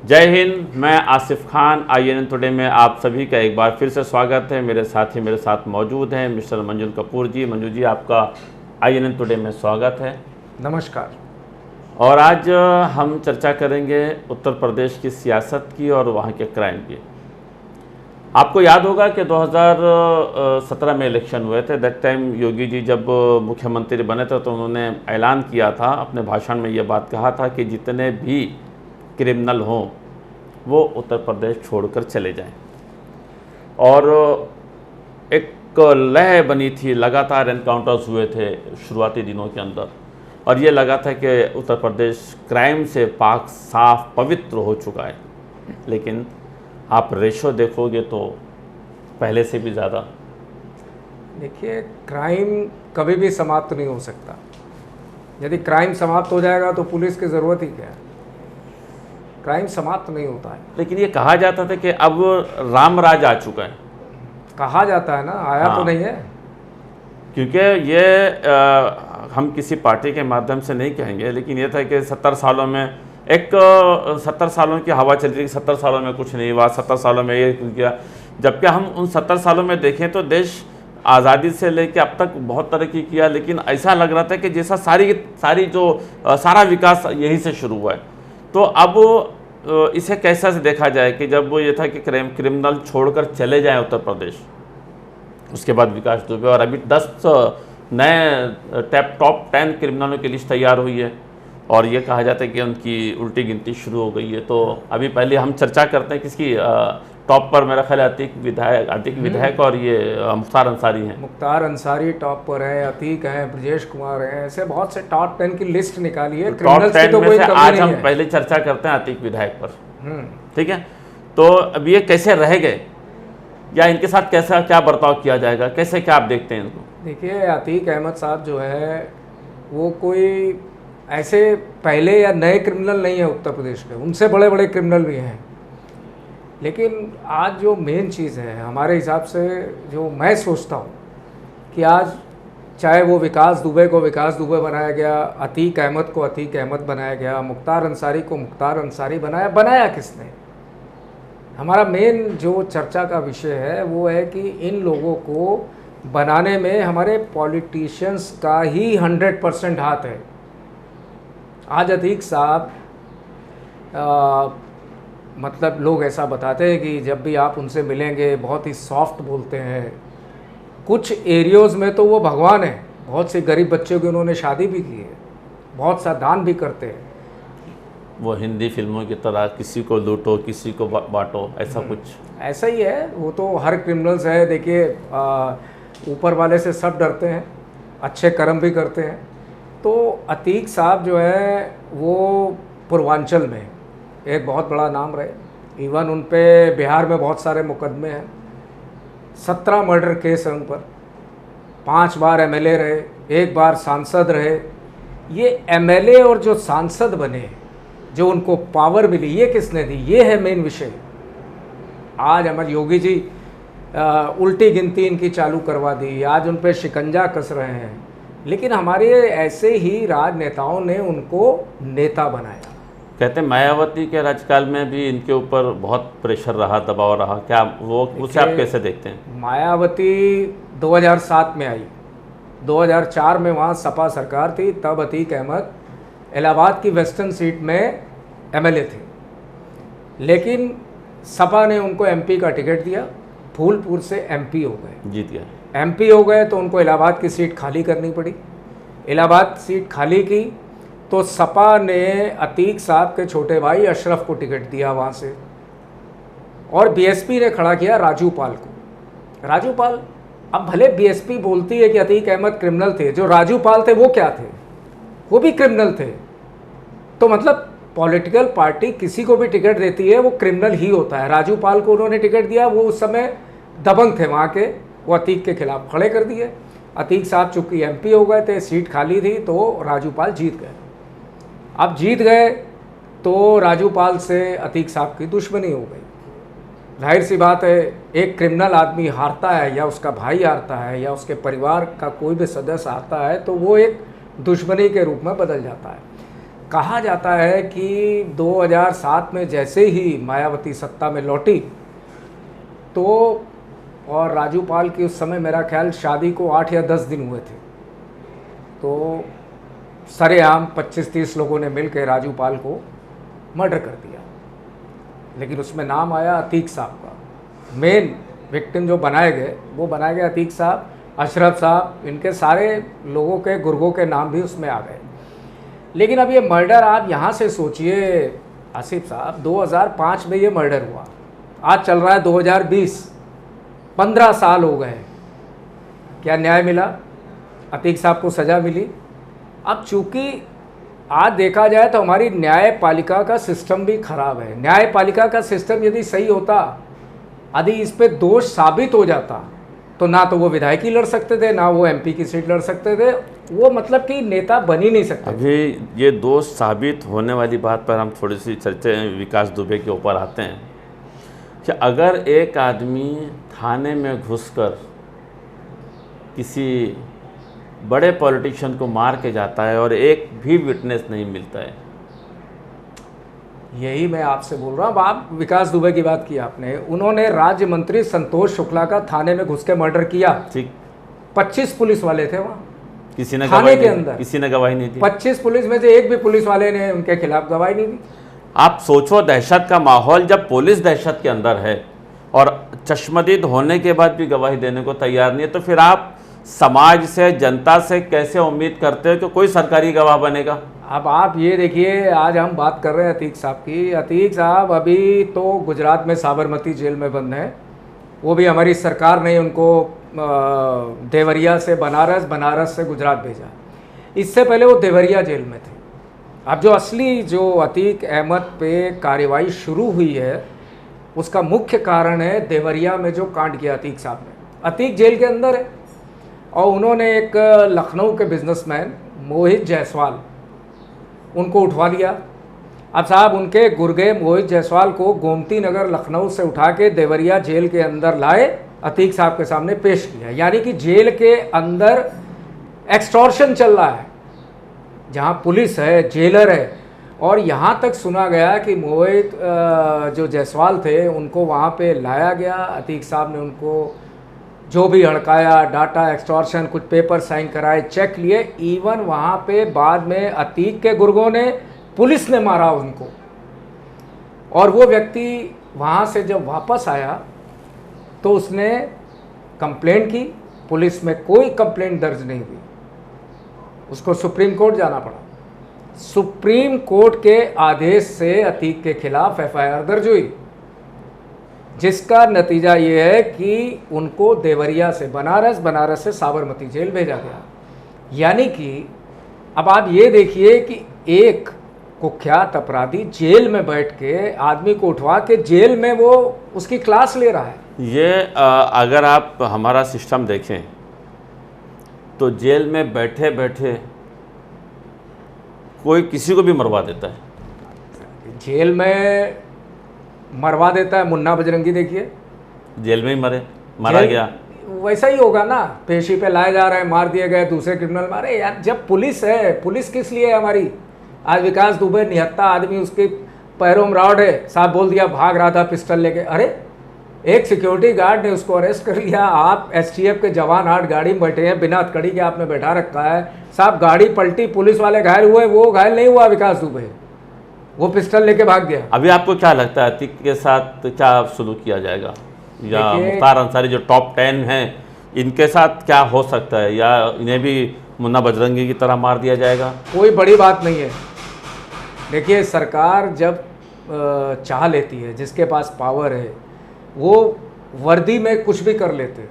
जय हिंद। मैं Asif Khan, IANN today में आप सभी का एक बार फिर से स्वागत है। मेरे साथ मौजूद हैं मिस्टर मंजुल कपूर जी। मंजुल जी, आपका IANN टुडे में स्वागत है। नमस्कार। और आज हम चर्चा करेंगे उत्तर प्रदेश की सियासत की और वहाँ के क्राइम की। आपको याद होगा कि 2017 में इलेक्शन हुए थे। दैट टाइम योगी जी जब मुख्यमंत्री बने थे तो उन्होंने ऐलान किया था, अपने भाषण में ये बात कहा था कि जितने भी क्रिमिनल हों वो उत्तर प्रदेश छोड़कर चले जाएं। और एक लय बनी थी, लगातार एनकाउंटर्स हुए थे शुरुआती दिनों के अंदर, और ये लगा था कि उत्तर प्रदेश क्राइम से पाक साफ पवित्र हो चुका है। लेकिन आप रेशो देखोगे तो पहले से भी ज़्यादा। देखिए, क्राइम कभी भी समाप्त नहीं हो सकता। यदि क्राइम समाप्त हो जाएगा तो पुलिस की ज़रूरत ही क्या है। क्राइम समाप्त नहीं होता है। लेकिन ये कहा जाता था कि अब राम राज आ चुका है। कहा जाता है ना, आया हाँ। तो नहीं है। क्योंकि ये हम किसी पार्टी के माध्यम से नहीं कहेंगे, लेकिन ये था कि 70 सालों में 70 सालों की हवा चल रही, 70 सालों में कुछ नहीं हुआ, 70 सालों में ये किया। जबकि हम उन 70 सालों में देखें तो देश आज़ादी से लेकर अब तक बहुत तरक्की किया, लेकिन ऐसा लग रहा था कि जैसा सारा विकास यहीं से शुरू हुआ है। तो अब इसे कैसा से देखा जाए कि जब वो ये था कि क्रिमिनल छोड़कर चले जाएं उत्तर प्रदेश, उसके बाद विकास दुबे, और अभी 10 नए टॉप 10 क्रिमिनलों की लिस्ट तैयार हुई है और ये कहा जाता है कि उनकी उल्टी गिनती शुरू हो गई है। तो अभी पहले हम चर्चा करते हैं किसकी। टॉप पर मेरा ख्याल अतीक विधायक और ये मुख्तार अंसारी हैं। मुख्तार अंसारी टॉप पर है, अतीक हैं, ब्रजेश कुमार हैं, ऐसे बहुत से टॉप 10 की लिस्ट निकाली है। टॉप क्रिमिनल्स की 10 तो में कोई से कमी आज नहीं हम है। पहले चर्चा करते हैं अतीक विधायक पर। ठीक है, तो अब ये कैसे रह गए या इनके साथ कैसा क्या बर्ताव किया जाएगा, कैसे क्या आप देखते हैं इनको? देखिए, अतीक अहमद साहब जो है वो कोई ऐसे पहले या नए क्रिमिनल नहीं है उत्तर प्रदेश के, उनसे बड़े बड़े क्रिमिनल भी हैं। लेकिन आज जो मेन चीज़ है हमारे हिसाब से, जो मैं सोचता हूँ कि आज चाहे वो विकास दुबे को विकास दुबे बनाया गया, अतीक अहमद को अतीक अहमद बनाया गया, मुख्तार अंसारी को मुख्तार अंसारी बनाया किसने? हमारा मेन जो चर्चा का विषय है वो है कि इन लोगों को बनाने में हमारे पॉलिटिशियंस का ही 100% हाथ है। आज अतीक साहब मतलब लोग ऐसा बताते हैं कि जब भी आप उनसे मिलेंगे बहुत ही सॉफ्ट बोलते हैं। कुछ एरियोज़ में तो वो भगवान है, बहुत से गरीब बच्चों की उन्होंने शादी भी की है, बहुत सा दान भी करते हैं। वो हिंदी फिल्मों की तरह किसी को लूटो किसी को बांटो, ऐसा कुछ ऐसा ही है। वो तो हर क्रिमिनल्स है। देखिए, ऊपर वाले से सब डरते हैं, अच्छे कर्म भी करते हैं। तो अतीक साहब जो है वो पूर्वांचल में एक बहुत बड़ा नाम रहे। इवन उन पे बिहार में बहुत सारे मुकदमे हैं, 17 मर्डर केस हैं उन पर, 5 बार MLA रहे, 1 बार सांसद रहे। ये MLA और जो सांसद बने, जो उनको पावर मिली, ये किसने दी? ये है मेन विषय। आज हमारे योगी जी उल्टी गिनती इनकी चालू करवा दी, आज उन पर शिकंजा कस रहे हैं। लेकिन हमारे ऐसे ही राजनेताओं ने उनको नेता बनाया। कहते हैं मायावती के राज्यकाल में भी इनके ऊपर बहुत प्रेशर रहा, दबाव रहा, क्या वो उसे आप कैसे देखते हैं? मायावती 2007 में आई, 2004 में वहाँ सपा सरकार थी, तब अतीक अहमद इलाहाबाद की वेस्टर्न सीट में MLA थे। लेकिन सपा ने उनको MP का टिकट दिया, फूलपुर से MP हो गए, जीत गया। MP हो गए तो उनको इलाहाबाद की सीट खाली करनी पड़ी। इलाहाबाद सीट खाली की तो सपा ने अतीक साहब के छोटे भाई अशरफ को टिकट दिया वहाँ से, और BSP ने खड़ा किया राजू पाल को। राजू पाल, अब भले BSP बोलती है कि अतीक अहमद क्रिमिनल थे, जो राजू पाल थे वो क्या थे? वो भी क्रिमिनल थे। तो मतलब पॉलिटिकल पार्टी किसी को भी टिकट देती है वो क्रिमिनल ही होता है। राजू पाल को उन्होंने टिकट दिया, वो उस समय दबंग थे वहाँ के, वो अतीक के खिलाफ खड़े कर दिए। अतीक साहब चूँकि MP हो गए थे, सीट खाली थी, तो राजू पाल जीत गए। अब जीत गए तो राजू पाल से अतीक साहब की दुश्मनी हो गई। जाहिर सी बात है, एक क्रिमिनल आदमी हारता है या उसका भाई हारता है या उसके परिवार का कोई भी सदस्य हारता है तो वो एक दुश्मनी के रूप में बदल जाता है। कहा जाता है कि 2007 में जैसे ही मायावती सत्ता में लौटी तो, और राजू पाल की उस समय मेरा ख्याल शादी को 8 या 10 दिन हुए थे, तो सरेआम 25-30 लोगों ने मिलकर राजू पाल को मर्डर कर दिया। लेकिन उसमें नाम आया अतीक साहब का। मेन विक्टिम जो बनाए गए वो बनाए गए अतीक साहब, अशरफ साहब, इनके सारे लोगों के गुर्गों के नाम भी उसमें आ गए। लेकिन अब ये मर्डर आप यहाँ से सोचिए आसिफ साहब, 2005 में ये मर्डर हुआ, आज चल रहा है 2020, 15 साल हो गए। क्या न्याय मिला? अतीक साहब को सज़ा मिली। अब चूँकि आज देखा जाए तो हमारी न्यायपालिका का सिस्टम भी खराब है। न्यायपालिका का सिस्टम यदि सही होता, यदि इस पे दोष साबित हो जाता, तो ना तो वो विधायकी लड़ सकते थे, ना वो एमपी की सीट लड़ सकते थे, वो मतलब कि नेता बन ही नहीं सकते। अभी ये दोष साबित होने वाली बात पर हम थोड़ी सी चर्चा विकास दुबे के ऊपर आते हैं कि अगर एक आदमी थाने में घुसकर किसी बड़े पॉलिटिशियन को मार के जाता है और एक भी विटनेस नहीं मिलता है, यही मैं आपसे बोल रहा हूँ। अब आप विकास दुबे की बात की आपने, उन्होंने राज्य मंत्री संतोष शुक्ला का थाने में घुस के मर्डर किया। ठीक, 25 पुलिस वाले थे वहाँ, किसी ने थाने गवाही के नहीं, अंदर किसी ने गवाही नहीं दी। 25 पुलिस में से एक भी पुलिस वाले ने उनके खिलाफ गवाही नहीं दी। आप सोचो दहशत का माहौल, जब पुलिस दहशत के अंदर है और चश्मदीद होने के बाद भी गवाही देने को तैयार नहीं है, तो फिर आप समाज से, जनता से कैसे उम्मीद करते हो कि कोई सरकारी गवाह बनेगा? अब आप ये देखिए, आज हम बात कर रहे हैं अतीक साहब की। अतीक साहब अभी तो गुजरात में साबरमती जेल में बंद हैं, वो भी हमारी सरकार ने उनको देवरिया से बनारस, बनारस से गुजरात भेजा। इससे पहले वो देवरिया जेल में थे। अब जो असली जो अतीक अहमद पे कार्रवाई शुरू हुई है, उसका मुख्य कारण है देवरिया में जो कांड किया अतीक साहब ने। अतीक जेल के अंदर है और उन्होंने एक लखनऊ के बिजनेसमैन मोहित जायसवाल, उनको उठवा लिया। अब साहब उनके गुर्गे मोहित जायसवाल को गोमती नगर लखनऊ से उठा के देवरिया जेल के अंदर लाए, अतीक साहब के सामने पेश किया। यानी कि जेल के अंदर एक्सटॉर्शन चल रहा है, जहां पुलिस है, जेलर है। और यहाँ तक सुना गया कि मोहित जो जायसवाल थे उनको वहाँ पे लाया गया, अतीक साहब ने उनको जो भी हड़काया, डाटा एक्सटॉर्शन, कुछ पेपर साइन कराए, चेक लिए। इवन वहाँ पे बाद में अतीक के गुर्गों ने, पुलिस ने मारा उनको। और वो व्यक्ति वहाँ से जब वापस आया तो उसने कंप्लेंट की, पुलिस में कोई कंप्लेंट दर्ज नहीं हुई, उसको सुप्रीम कोर्ट जाना पड़ा। सुप्रीम कोर्ट के आदेश से अतीक के खिलाफ एफआईआर दर्ज हुई, जिसका नतीजा ये है कि उनको देवरिया से बनारस, बनारस से साबरमती जेल भेजा गया। यानी कि अब आप ये देखिए कि एक कुख्यात अपराधी जेल में बैठ के आदमी को उठवा के जेल में वो उसकी क्लास ले रहा है। ये अगर आप हमारा सिस्टम देखें तो जेल में बैठे बैठे कोई किसी को भी मरवा देता है। जेल में मरवा देता है, मुन्ना बजरंगी देखिए, जेल में ही मारा गया। वैसा ही होगा ना, पेशी पे लाए जा रहे हैं, मार दिए गए, दूसरे क्रिमिनल मारे। यार जब पुलिस है, पुलिस किस लिए है हमारी? आज विकास दुबे निहत्ता आदमी, उसके पैरों में रॉड है, साहब बोल दिया भाग रहा था पिस्टल लेके, अरे एक सिक्योरिटी गार्ड ने उसको अरेस्ट कर लिया। आप एसटीएफ के जवान 8 गाड़ी में बैठे हैं, बिना हथकड़ी के आपने बैठा रखा है, साहब गाड़ी पलटी, पुलिस वाले घायल हुए, वो घायल नहीं हुआ विकास दुबे, वो पिस्टल लेके भाग गया। अभी आपको क्या लगता है अतीक के साथ क्या सुलूक किया जाएगा, या मुख्तार अंसारी जो टॉप 10 हैं इनके साथ क्या हो सकता है, या इन्हें भी मुन्ना बजरंगी की तरह मार दिया जाएगा? कोई बड़ी बात नहीं है। देखिए सरकार जब चाह लेती है, जिसके पास पावर है वो वर्दी में कुछ भी कर लेते हैं।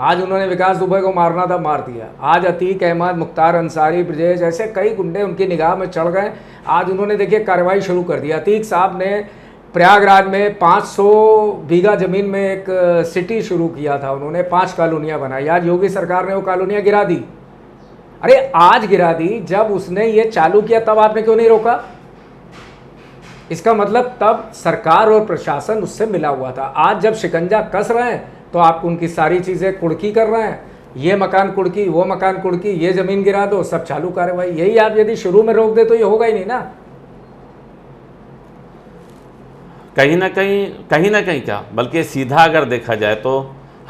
आज उन्होंने विकास दुबे को मारना था, मार दिया। आज अतीक अहमद, मुख्तार अंसारी, ब्रजेश, ऐसे कई गुंडे उनकी निगाह में चढ़ गए। आज उन्होंने देखिए कार्रवाई शुरू कर दी। अतीक साहब ने प्रयागराज में 500 बीघा ज़मीन में एक सिटी शुरू किया था, उन्होंने 5 कॉलोनियाँ बनाई। आज योगी सरकार ने वो कॉलोनियाँ गिरा दी। अरे आज गिरा दी, जब उसने ये चालू किया तब आपने क्यों नहीं रोका? इसका मतलब तब सरकार और प्रशासन उससे मिला हुआ था। आज जब शिकंजा कस रहे हैं तो आप उनकी सारी चीज़ें कुड़की कर रहे हैं। ये मकान कुड़की, वो मकान कुड़की, ये ज़मीन गिरा दो, सब चालू कार्रवाई। यही आप यदि शुरू में रोक दे तो ये होगा ही नहीं ना। कहीं ना कहीं क्या, बल्कि सीधा अगर देखा जाए तो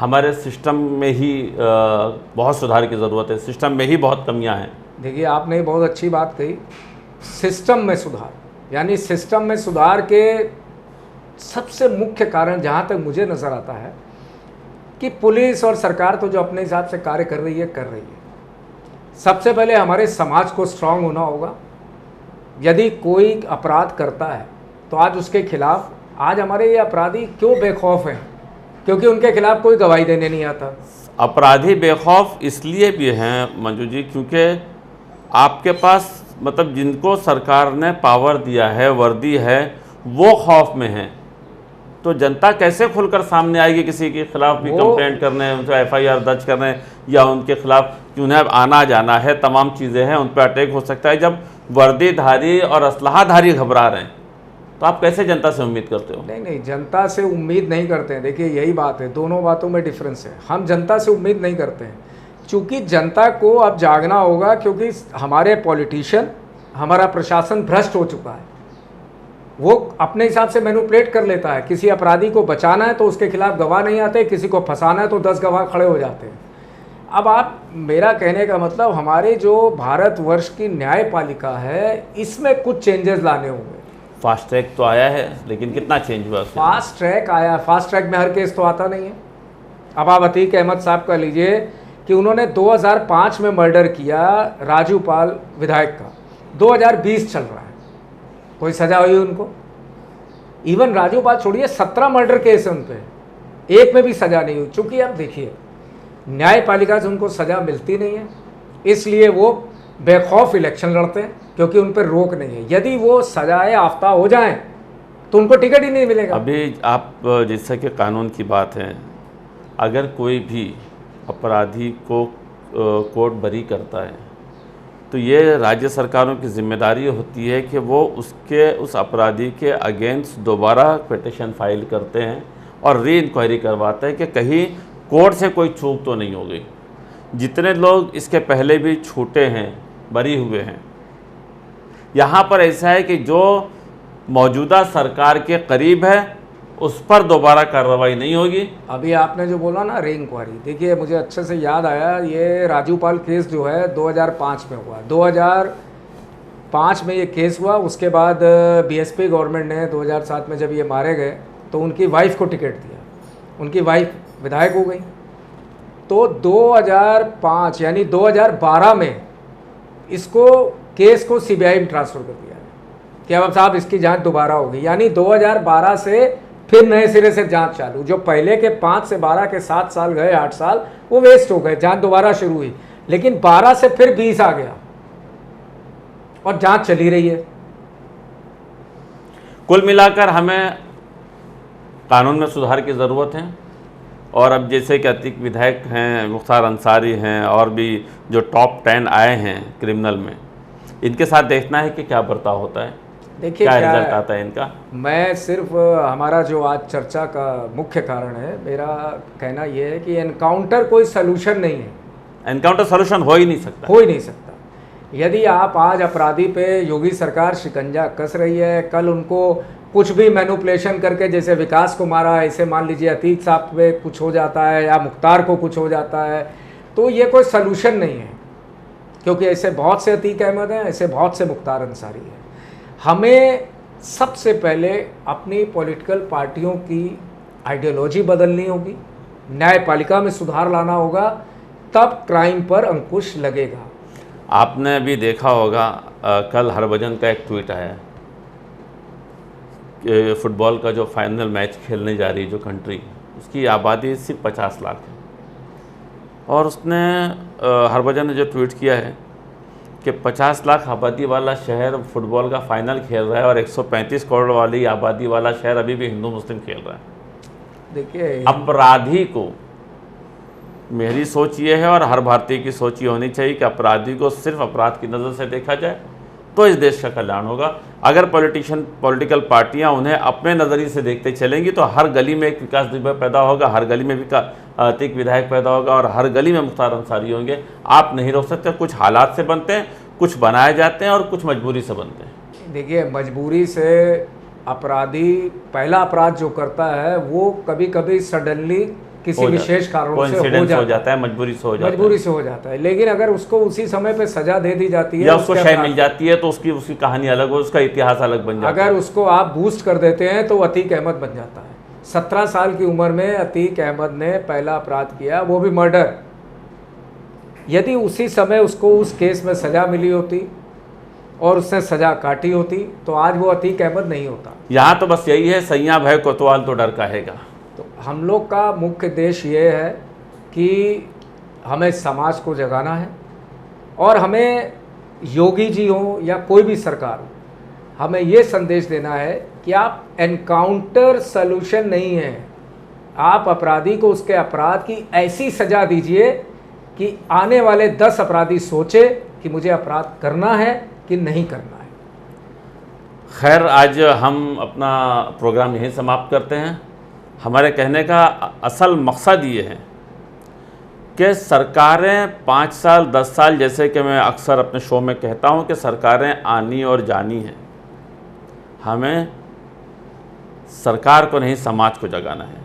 हमारे सिस्टम में ही बहुत सुधार की ज़रूरत है, सिस्टम में ही बहुत कमियां हैं। देखिए, आपने बहुत अच्छी बात कही, सिस्टम में सुधार, यानी सिस्टम में सुधार के सबसे मुख्य कारण जहाँ तक मुझे नज़र आता है कि पुलिस और सरकार तो जो अपने हिसाब से कार्य कर रही है। सबसे पहले हमारे समाज को स्ट्रांग होना होगा। यदि कोई अपराध करता है तो आज उसके खिलाफ, आज हमारे ये अपराधी क्यों बेखौफ हैं? क्योंकि उनके खिलाफ कोई गवाही देने नहीं आता। अपराधी बेखौफ इसलिए भी हैं मंजू जी, क्योंकि आपके पास मतलब जिनको सरकार ने पावर दिया है, वर्दी है, वो खौफ में हैं, तो जनता कैसे खुलकर सामने आएगी किसी के खिलाफ भी कंप्लेंट करने, उनसे FIR दर्ज करने, या उनके खिलाफ कि उन्हें आना जाना है, तमाम चीज़ें हैं, उन पर अटैक हो सकता है। जब वर्दीधारी और असलहाधारी घबरा रहे हैं तो आप कैसे जनता से उम्मीद करते हो? नहीं, जनता से उम्मीद नहीं करते हैं। देखिए, यही बात है, दोनों बातों में डिफरेंस है। हम जनता से उम्मीद नहीं करते हैं क्योंकि जनता को अब जागना होगा, क्योंकि हमारे पॉलिटिशियन, हमारा प्रशासन भ्रष्ट हो चुका है। वो अपने हिसाब से मैनिपुलेट कर लेता है। किसी अपराधी को बचाना है तो उसके खिलाफ गवाह नहीं आते, किसी को फंसाना है तो 10 गवाह खड़े हो जाते हैं। अब आप, मेरा कहने का मतलब, हमारे जो भारतवर्ष की न्यायपालिका है इसमें कुछ चेंजेस लाने होंगे। फास्ट ट्रैक तो आया है, लेकिन कितना चेंज हुआ? फास्ट ट्रैक आया, फास्ट ट्रैक में हर केस तो आता नहीं है। अब आप अतीक अहमद साहब का लीजिए कि उन्होंने 2005 में मर्डर किया राजू पाल विधायक का, 2020 चल रहा है, कोई सजा हुई उनको? इवन राजू पाल छोड़िए, 17 मर्डर केस है उन पे, एक में भी सजा नहीं हुई। चूंकि अब देखिए, न्यायपालिका से उनको सजा मिलती नहीं है, इसलिए वो बेखौफ इलेक्शन लड़ते हैं, क्योंकि उन पर रोक नहीं है। यदि वो सजाए याफ्ता हो जाएं तो उनको टिकट ही नहीं मिलेगा। अभी आप जैसा कि कानून की बात है, अगर कोई भी अपराधी को कोर्ट बरी करता है तो ये राज्य सरकारों की जिम्मेदारी होती है कि वो उस अपराधी के अगेंस्ट दोबारा पिटिशन फाइल करते हैं और री इंक्वायरी करवाते हैं कि कहीं कोर्ट से कोई चूक तो नहीं हो गई। जितने लोग इसके पहले भी छूटे हैं, बरी हुए हैं, यहाँ पर ऐसा है कि जो मौजूदा सरकार के करीब है उस पर दोबारा कार्रवाई नहीं होगी। अभी आपने जो बोला ना री इंक्वायरी, देखिए मुझे अच्छे से याद आया, ये राजू पाल केस जो है 2005 में हुआ। 2005 में ये केस हुआ। उसके बाद BSP गवर्नमेंट ने 2007 में जब ये मारे गए तो उनकी वाइफ को टिकट दिया, उनकी वाइफ विधायक हो गई। तो 2005 यानी 2012 में इसको केस को CBI में ट्रांसफ़र कर दिया कि अब साहब इसकी जांच दोबारा होगी। यानी 2012 से फिर नए सिरे से जांच चालू। जो पहले के 5 से 12 के 7 साल गए, 8 साल, वो वेस्ट हो गए, जांच दोबारा शुरू हुई। लेकिन 12 से फिर 20 आ गया और जांच चली रही है। कुल मिलाकर हमें कानून में सुधार की ज़रूरत है। और अब जैसे कि अतीक विधायक हैं, मुख्तार अंसारी हैं, और भी जो टॉप 10 आए हैं क्रिमिनल में, इनके साथ देखना है कि क्या बर्ताव होता है, देखिए क्या रिजल्ट आता है इनका। मैं सिर्फ, हमारा जो आज चर्चा का मुख्य कारण है, मेरा कहना यह है कि एनकाउंटर कोई सलूशन नहीं है। एनकाउंटर सलूशन हो ही नहीं सकता, हो ही नहीं सकता। यदि आप आज अपराधी पे योगी सरकार शिकंजा कस रही है, कल उनको कुछ भी मैनिपुलेशन करके, जैसे विकास को मारा, ऐसे मान लीजिए अतीक साहब पे कुछ हो जाता है या मुख्तार को कुछ हो जाता है, तो ये कोई सलूशन नहीं है। क्योंकि ऐसे बहुत से अतीक अहमद हैं, ऐसे बहुत से मुख्तार अंसारी हैं। हमें सबसे पहले अपनी पॉलिटिकल पार्टियों की आइडियोलॉजी बदलनी होगी, न्यायपालिका में सुधार लाना होगा, तब क्राइम पर अंकुश लगेगा। आपने भी देखा होगा, कल हरभजन का एक ट्वीट आया कि फुटबॉल का जो फाइनल मैच खेलने जा रही है जो कंट्री, उसकी आबादी सिर्फ 50 लाख है। और उसने हरभजन ने जो ट्वीट किया है कि 50 लाख आबादी वाला शहर फुटबॉल का फाइनल खेल रहा है और 135 करोड़ वाली आबादी वाला शहर अभी भी हिंदू मुस्लिम खेल रहा है। देखिए, अपराधी को, मेरी सोच ये है और हर भारतीय की सोच ये होनी चाहिए कि अपराधी को सिर्फ अपराध की नज़र से देखा जाए, तो तो इस देश का कल्याण होगा। अगर पॉलिटिकल पार्टियां उन्हें अपने नज़रिए से देखते चलेंगी तो हर गली में एक विकास दुबे पैदा होगा, हर गली में अतीक विधायक पैदा होगा और हर गली में मुख्तार अंसारी होंगे। आप नहीं रोक सकते। कुछ हालात से बनते हैं, कुछ बनाए जाते हैं और कुछ मजबूरी से बनते हैं। देखिए, मजबूरी से अपराधी पहला अपराध जो करता है वो कभी कभी सडनली किसी विशेष कारणों से हो जाता है, मजबूरी से हो जाता है। लेकिन अगर उसको उसी समय पे सजा दे दी जाती है या उसको शय मिल जाती है तो उसकी कहानी अलग हो, उसका इतिहास अलग बन जाता है। अगर उसको आप बूस्ट कर देते हैं तो अतीक अहमद बन जाता है। 17 साल की उम्र में अतीक अहमद ने पहला अपराध किया, वो भी मर्डर। यदि उसी समय उसको उस केस में सजा मिली होती और उसने सजा काटी होती तो आज वो अतीक अहमद नहीं होता। यहाँ तो बस यही है, सैया भय कोतवाल तो डर काहेगा। तो हम लोग का मुख्य उद्देश्य ये है कि हमें समाज को जगाना है और हमें योगी जी हो या कोई भी सरकार हो, हमें ये संदेश देना है कि आप एनकाउंटर सॉल्यूशन नहीं है। आप अपराधी को उसके अपराध की ऐसी सज़ा दीजिए कि आने वाले 10 अपराधी सोचे कि मुझे अपराध करना है कि नहीं करना है। खैर, आज हम अपना प्रोग्राम यहीं समाप्त करते हैं। हमारे कहने का असल मकसद ये है कि सरकारें 5 साल 10 साल, जैसे कि मैं अक्सर अपने शो में कहता हूं कि सरकारें आनी और जानी हैं। हमें सरकार को नहीं, समाज को जगाना है।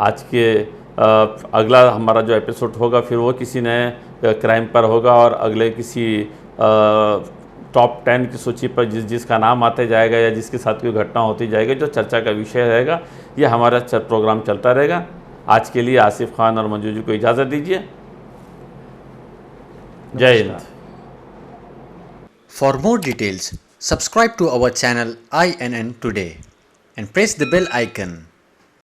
आज के अगला हमारा जो एपिसोड होगा फिर वो किसी नए क्राइम पर होगा और अगले किसी टॉप 10 की सूची पर जिसका नाम आते जाएगा या जिसके साथ कोई घटना होती जाएगी जो चर्चा का विषय रहेगा। ये हमारा प्रोग्राम चलता रहेगा। आज के लिए आसिफ खान और मंजू जी को इजाज़त दीजिए। जय Hind. For more details, subscribe to our channel INN Today and press the bell icon.